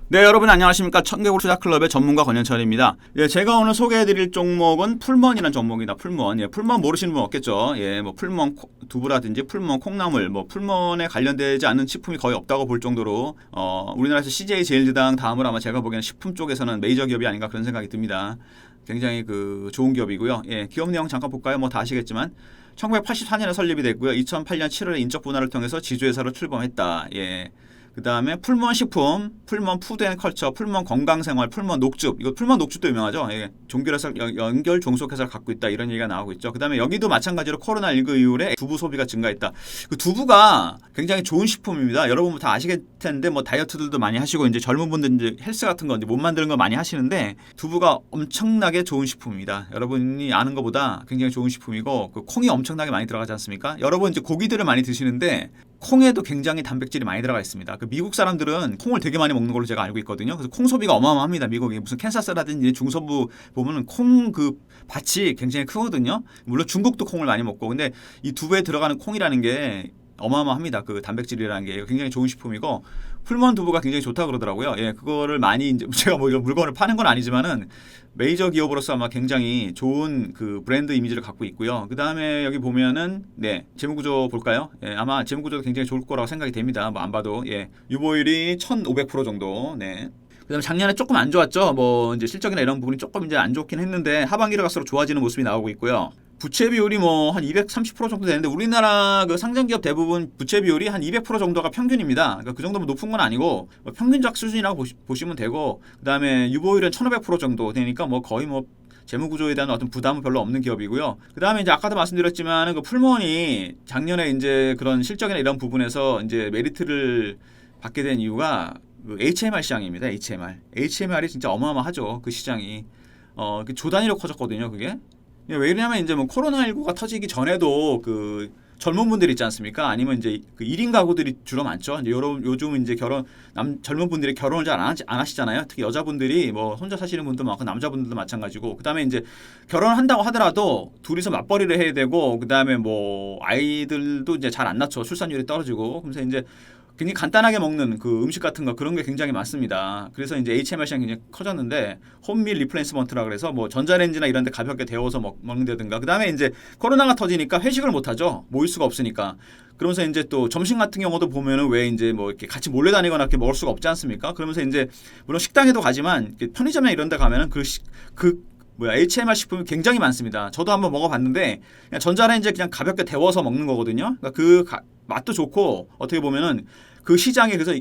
네, 여러분 안녕하십니까. 청개구리 투자클럽의 전문가 권현철입니다. 예, 제가 오늘 소개해드릴 종목은 풀먼이라는 종목이다. 풀먼. 예, 풀먼 모르시는 분 없겠죠. 예, 뭐 풀먼 두부라든지 풀먼 콩나물, 뭐 풀먼에 관련되지 않는 식품이 거의 없다고 볼 정도로 우리나라에서 CJ 제일제당 다음으로 아마 제가 보기에는 식품 쪽에서는 메이저 기업이 아닌가 그런 생각이 듭니다. 굉장히 좋은 기업이고요. 예, 기업 내용 잠깐 볼까요? 뭐 다 아시겠지만 1984년에 설립이 됐고요. 2008년 7월에 인적 분할을 통해서 지주회사로 출범했다. 예. 그 다음에 풀먼 식품, 풀먼 푸드앤컬처, 풀먼 건강생활, 풀먼 녹즙. 이거 풀먼 녹즙도 유명하죠. 예, 종결해서 연결 종속회사를 갖고 있다 이런 얘기가 나오고 있죠. 그 다음에 여기도 마찬가지로 코로나19 이후에 두부 소비가 증가했다. 그 두부가 굉장히 좋은 식품입니다. 여러분 다 아시겠 텐데 뭐 다이어트들도 많이 하시고 이제 젊은 분들 이제 헬스 같은 거 이제 못 만드는 거 많이 하시는데 두부가 엄청나게 좋은 식품입니다. 여러분이 아는 것보다 굉장히 좋은 식품이고 그 콩이 엄청나게 많이 들어가지 않습니까? 여러분 이제 고기들을 많이 드시는데 콩에도 굉장히 단백질이 많이 들어가 있습니다. 그 미국 사람들은 콩을 되게 많이 먹는 걸로 제가 알고 있거든요. 그래서 콩 소비가 어마어마합니다. 미국이 무슨 캔사스라든지 중서부 보면은 콩 그 밭이 굉장히 크거든요. 물론 중국도 콩을 많이 먹고 근데 이 두부에 들어가는 콩이라는 게 어마어마합니다. 그 단백질이라는 게 굉장히 좋은 식품이고 풀먼 두부가 굉장히 좋다 그러더라고요. 예, 그거를 많이 이제 제가 뭐 이런 물건을 파는 건 아니지만은 메이저 기업으로서 아마 굉장히 좋은 그 브랜드 이미지를 갖고 있고요. 그 다음에 여기 보면은 네 재무구조 볼까요? 예, 아마 재무구조도 굉장히 좋을 거라고 생각이 됩니다. 뭐 안 봐도 예, 유보율이 1,500% 정도. 네. 그다음에 작년에 조금 안 좋았죠. 뭐 이제 실적이나 이런 부분이 조금 이제 안 좋긴 했는데 하반기로 갈수록 좋아지는 모습이 나오고 있고요. 부채 비율이 뭐 한 230% 정도 되는데 우리나라 그 상장기업 대부분 부채 비율이 한 200% 정도가 평균입니다. 그러니까 그 정도면 높은 건 아니고 뭐 평균적 수준이라고 보시면 되고 그다음에 유보율은 1,500% 정도 되니까 뭐 거의 뭐 재무구조에 대한 어떤 부담은 별로 없는 기업이고요. 그다음에 이제 아까도 말씀드렸지만 그 풀먼이 작년에 이제 그런 실적이나 이런 부분에서 이제 메리트를 받게 된 이유가 그 HMR 시장입니다. HMR이 진짜 어마어마하죠. 그 시장이 조 단위로 커졌거든요. 그게. 왜냐면 이제 뭐 코로나19가 터지기 전에도 그 젊은 분들 있지 않습니까? 아니면 이제 그 1인 가구들이 주로 많죠. 이제 요즘 이제 젊은 분들이 결혼을 잘 안 하시잖아요. 특히 여자분들이 뭐 혼자 사시는 분도 많고 남자분들도 마찬가지고. 그다음에 이제 결혼한다고 하더라도 둘이서 맞벌이를 해야 되고 그다음에 뭐 아이들도 이제 잘 안 낳죠. 출산율이 떨어지고. 그래서 이제 굉장히 간단하게 먹는 그 음식 같은 거 그런 게 굉장히 많습니다. 그래서 이제 HMR 시장이 굉장히 커졌는데 홈밀 리플레이스먼트라 그래서 뭐 전자레인지나 이런 데 가볍게 데워서 먹는다든가 그다음에 이제 코로나가 터지니까 회식을 못 하죠. 모일 수가 없으니까. 그러면서 이제 또 점심 같은 경우도 보면은 왜 이제 뭐 이렇게 같이 몰려다니거나 이렇게 먹을 수가 없지 않습니까? 그러면서 이제 물론 식당에도 가지만 편의점이나 이런 데 가면은 HMR 식품이 굉장히 많습니다. 저도 한번 먹어봤는데 그냥 전자레인지에 그냥 가볍게 데워서 먹는 거거든요. 그러니까 맛도 좋고 어떻게 보면은 그 시장이 그래서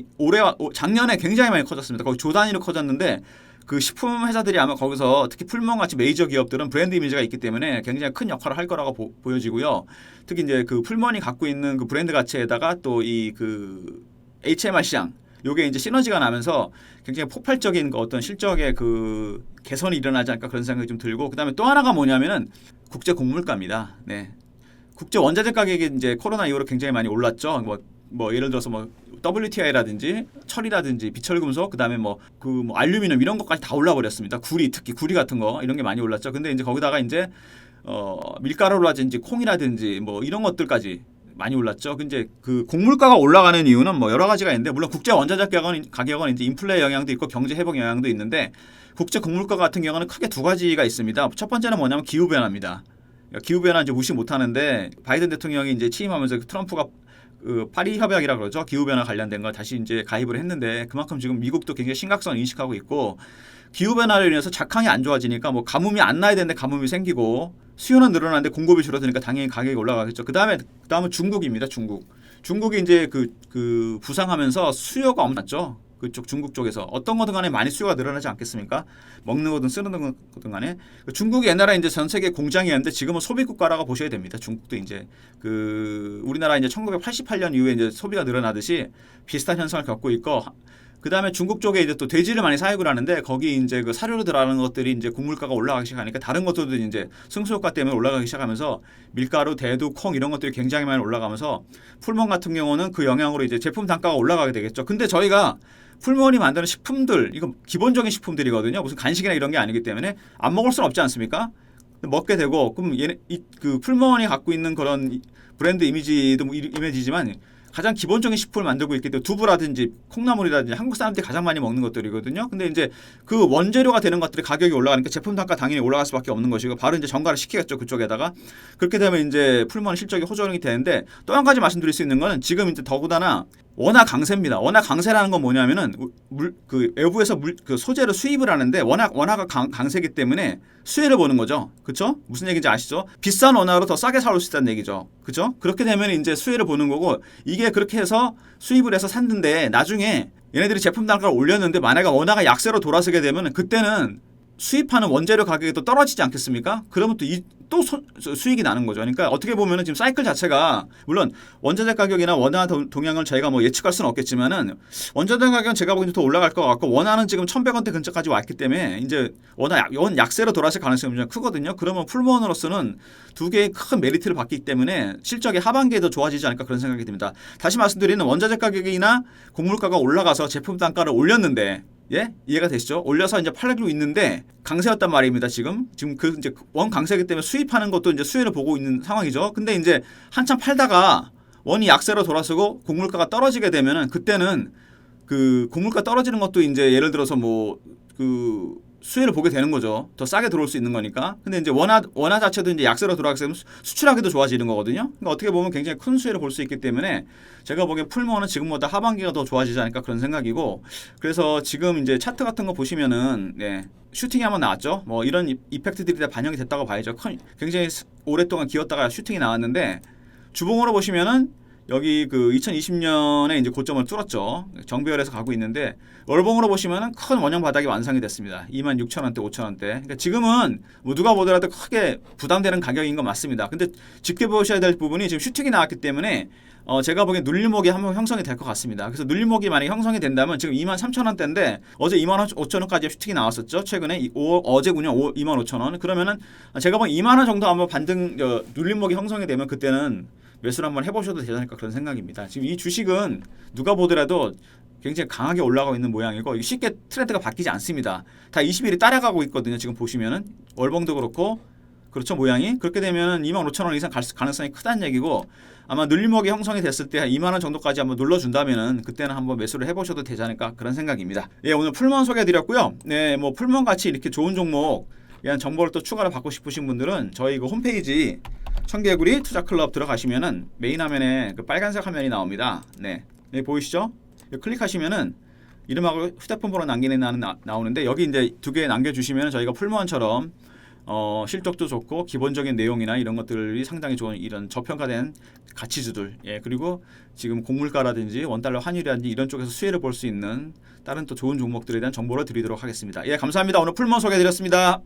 작년에 굉장히 많이 커졌습니다. 거의 조 단위로 커졌는데 그 식품 회사들이 아마 거기서 특히 풀먼 같이 메이저 기업들은 브랜드 이미지가 있기 때문에 굉장히 큰 역할을 할 거라고 보여지고요. 특히 이제 그 풀먼이 갖고 있는 그 브랜드 가치에다가 또 이 그 HMR 시장 요게 이제 시너지가 나면서 굉장히 폭발적인 어떤 실적의 그 개선이 일어나지 않을까 그런 생각이 좀 들고 그다음에 또 하나가 뭐냐면은 국제 곡물가입니다. 네. 국제 원자재 가격이 이제 코로나 이후로 굉장히 많이 올랐죠. 뭐 예를 들어서 뭐 WTI라든지 철이라든지 비철금속 그다음에 뭐 알루미늄 이런 것까지 다 올라 버렸습니다. 특히 구리 같은 거 이런 게 많이 올랐죠. 근데 이제 거기다가 이제 밀가루라든지 콩이라든지 뭐 이런 것들까지 많이 올랐죠. 근데 그 곡물가가 올라가는 이유는 뭐 여러 가지가 있는데 물론 국제 원자재 가격은 이제 인플레 영향도 있고 경제 회복 영향도 있는데 국제 곡물가 같은 경우는 크게 두 가지가 있습니다. 첫 번째는 뭐냐면 기후 변화입니다. 기후 변화 이제 무시 못 하는데 바이든 대통령이 이제 취임하면서 트럼프가 그 파리 협약이라 그러죠. 기후 변화 관련된 걸 다시 이제 가입을 했는데 그만큼 지금 미국도 굉장히 심각성을 인식하고 있고 기후 변화로 인해서 작황이 안 좋아지니까 뭐 가뭄이 안 나야 되는데 가뭄이 생기고 수요는 늘어나는데 공급이 줄어드니까 당연히 가격이 올라가겠죠. 그다음은 중국입니다. 중국이 이제 그 부상하면서 수요가 엄청났죠. 그쪽 중국 쪽에서 어떤 거든 간에 많이 수요가 늘어나지 않겠습니까? 먹는 거든 쓰는 거든 간에 중국이 옛날에 이제 전 세계 공장이었는데 지금은 소비 국가라고 보셔야 됩니다. 중국도 이제 그 우리나라 이제 1988년 이후에 이제 소비가 늘어나듯이 비슷한 현상을 겪고 있고 그다음에 중국 쪽에 이제 또 돼지를 많이 사육을 하는데 거기 이제 그 사료로 들어가는 것들이 이제 곡물가가 올라가기 시작하니까 다른 것들도 이제 승수효과 때문에 올라가기 시작하면서 밀가루, 대두, 콩 이런 것들이 굉장히 많이 올라가면서 풀먼 같은 경우는 그 영향으로 이제 제품 단가가 올라가게 되겠죠. 근데 저희가 풀먼이 만드는 식품들 이거 기본적인 식품들이거든요. 무슨 간식이나 이런 게 아니기 때문에 안 먹을 수는 없지 않습니까? 먹게 되고 그럼 그 풀먼이 갖고 있는 그런 브랜드 이미지도 이미지지만 가장 기본적인 식품을 만들고 있기 때문에 두부라든지 콩나물이라든지 한국 사람들이 가장 많이 먹는 것들이거든요. 근데 이제 그 원재료가 되는 것들이 가격이 올라가니까 제품 단가 당연히 올라갈 수밖에 없는 것이고 바로 이제 정가를 시키겠죠 그쪽에다가. 그렇게 되면 이제 풀먼 실적이 호전이 되는데 또 한 가지 말씀드릴 수 있는 거는 지금 이제 더구나 원화 강세입니다. 원화 강세라는 건 뭐냐면은 그 외부에서 그 소재를 수입을 하는데 원화가 강세기 때문에 수혜를 보는 거죠. 그렇죠? 무슨 얘기인지 아시죠? 비싼 원화로 더 싸게 사올 수 있다는 얘기죠. 그렇죠? 그렇게 되면 이제 수혜를 보는 거고 이게 그렇게 해서 수입을 해서 샀는데 나중에 얘네들이 제품 단가를 올렸는데 만약에 원화가 약세로 돌아서게 되면 그때는 수입하는 원재료 가격이 또 떨어지지 않겠습니까? 그러면 또 수익이 나는 거죠. 그러니까 어떻게 보면은 지금 사이클 자체가 물론 원자재 가격이나 원화 동향을 저희가 뭐 예측할 수는 없겠지만은 원자재 가격은 제가 보기에는 더 올라갈 것 같고 원화는 지금 1,100원대 근처까지 왔기 때문에 이제 원 약세로 돌아설 가능성이 굉장히 크거든요. 그러면 풀무원으로서는 두 개의 큰 메리트를 받기 때문에 실적이 하반기에 더 좋아지지 않을까 그런 생각이 듭니다. 다시 말씀드리는 원자재 가격이나 곡물가가 올라가서 제품 단가를 올렸는데 예? 이해가 되시죠? 올려서 이제 팔리고 있는데 강세였단 말입니다. 지금 그 이제 원 강세이기 때문에 수입하는 것도 이제 수혜를 보고 있는 상황이죠. 근데 이제 한참 팔다가 원이 약세로 돌아서고 곡물가가 떨어지게 되면은 그때는 그 곡물가 떨어지는 것도 이제 예를 들어서 뭐 그 수혜를 보게 되는 거죠. 더 싸게 들어올 수 있는 거니까. 근데 이제 원화 자체도 이제 약세로 돌아가게 되면 수출하기도 좋아지는 거거든요. 그러니까 어떻게 보면 굉장히 큰 수혜를 볼 수 있기 때문에 제가 보기엔 풀무원은 지금보다 하반기가 더 좋아지지 않을까 그런 생각이고 그래서 지금 이제 차트 같은 거 보시면은 네, 슈팅이 한번 나왔죠. 뭐 이런 이펙트들이 다 반영이 됐다고 봐야죠. 굉장히 오랫동안 기었다가 슈팅이 나왔는데 주봉으로 보시면은 여기 그 2020년에 이제 고점을 뚫었죠. 정배열에서 가고 있는데 월봉으로 보시면은 큰 원형 바닥이 완성이 됐습니다. 26,000원대, 5,000원대. 그러니까 지금은 뭐 누가 보더라도 크게 부담되는 가격인 건 맞습니다. 근데 지켜보셔야 될 부분이 지금 슈팅이 나왔기 때문에 제가 보기엔 눌림목이 한번 형성이 될 것 같습니다. 그래서 눌림목이 만약에 형성이 된다면 지금 23,000원대인데 어제 25,000원까지 슈팅이 나왔었죠. 최근에 어제군요. 25,000원. 그러면은 제가 보기엔 2만 원 정도 한번 눌림목이 형성이 되면 그때는 매수를 한번 해보셔도 되지 않을까 그런 생각입니다. 지금 이 주식은 누가 보더라도 굉장히 강하게 올라가고 있는 모양이고 쉽게 트렌드가 바뀌지 않습니다. 다 20일이 따라가고 있거든요. 지금 보시면은 월봉도 그렇고 그렇죠 모양이 그렇게 되면 25,000원 이상 갈 가능성이 크다는 얘기고 아마 눌림목이 형성이 됐을 때 한 2만 원 정도까지 한번 눌러준다면은 그때는 한번 매수를 해보셔도 되지 않을까 그런 생각입니다. 예, 오늘 풀먼 소개해드렸고요. 네, 뭐 풀먼 같이 이렇게 좋은 종목 이런 정보를 또 추가로 받고 싶으신 분들은 저희 그 홈페이지 청개구리 투자클럽 들어가시면은 메인 화면에 그 빨간색 화면이 나옵니다. 네, 네 보이시죠? 클릭하시면은 이름하고 휴대폰 번호 남기는 나오는데 여기 이제 두 개 남겨주시면 저희가 풀무원처럼 실적도 좋고 기본적인 내용이나 이런 것들이 상당히 좋은 이런 저평가된 가치주들 예 그리고 지금 곡물가라든지 원달러 환율이라든지 이런 쪽에서 수혜를 볼 수 있는 다른 또 좋은 종목들에 대한 정보를 드리도록 하겠습니다. 예 감사합니다. 오늘 풀무원 소개해드렸습니다.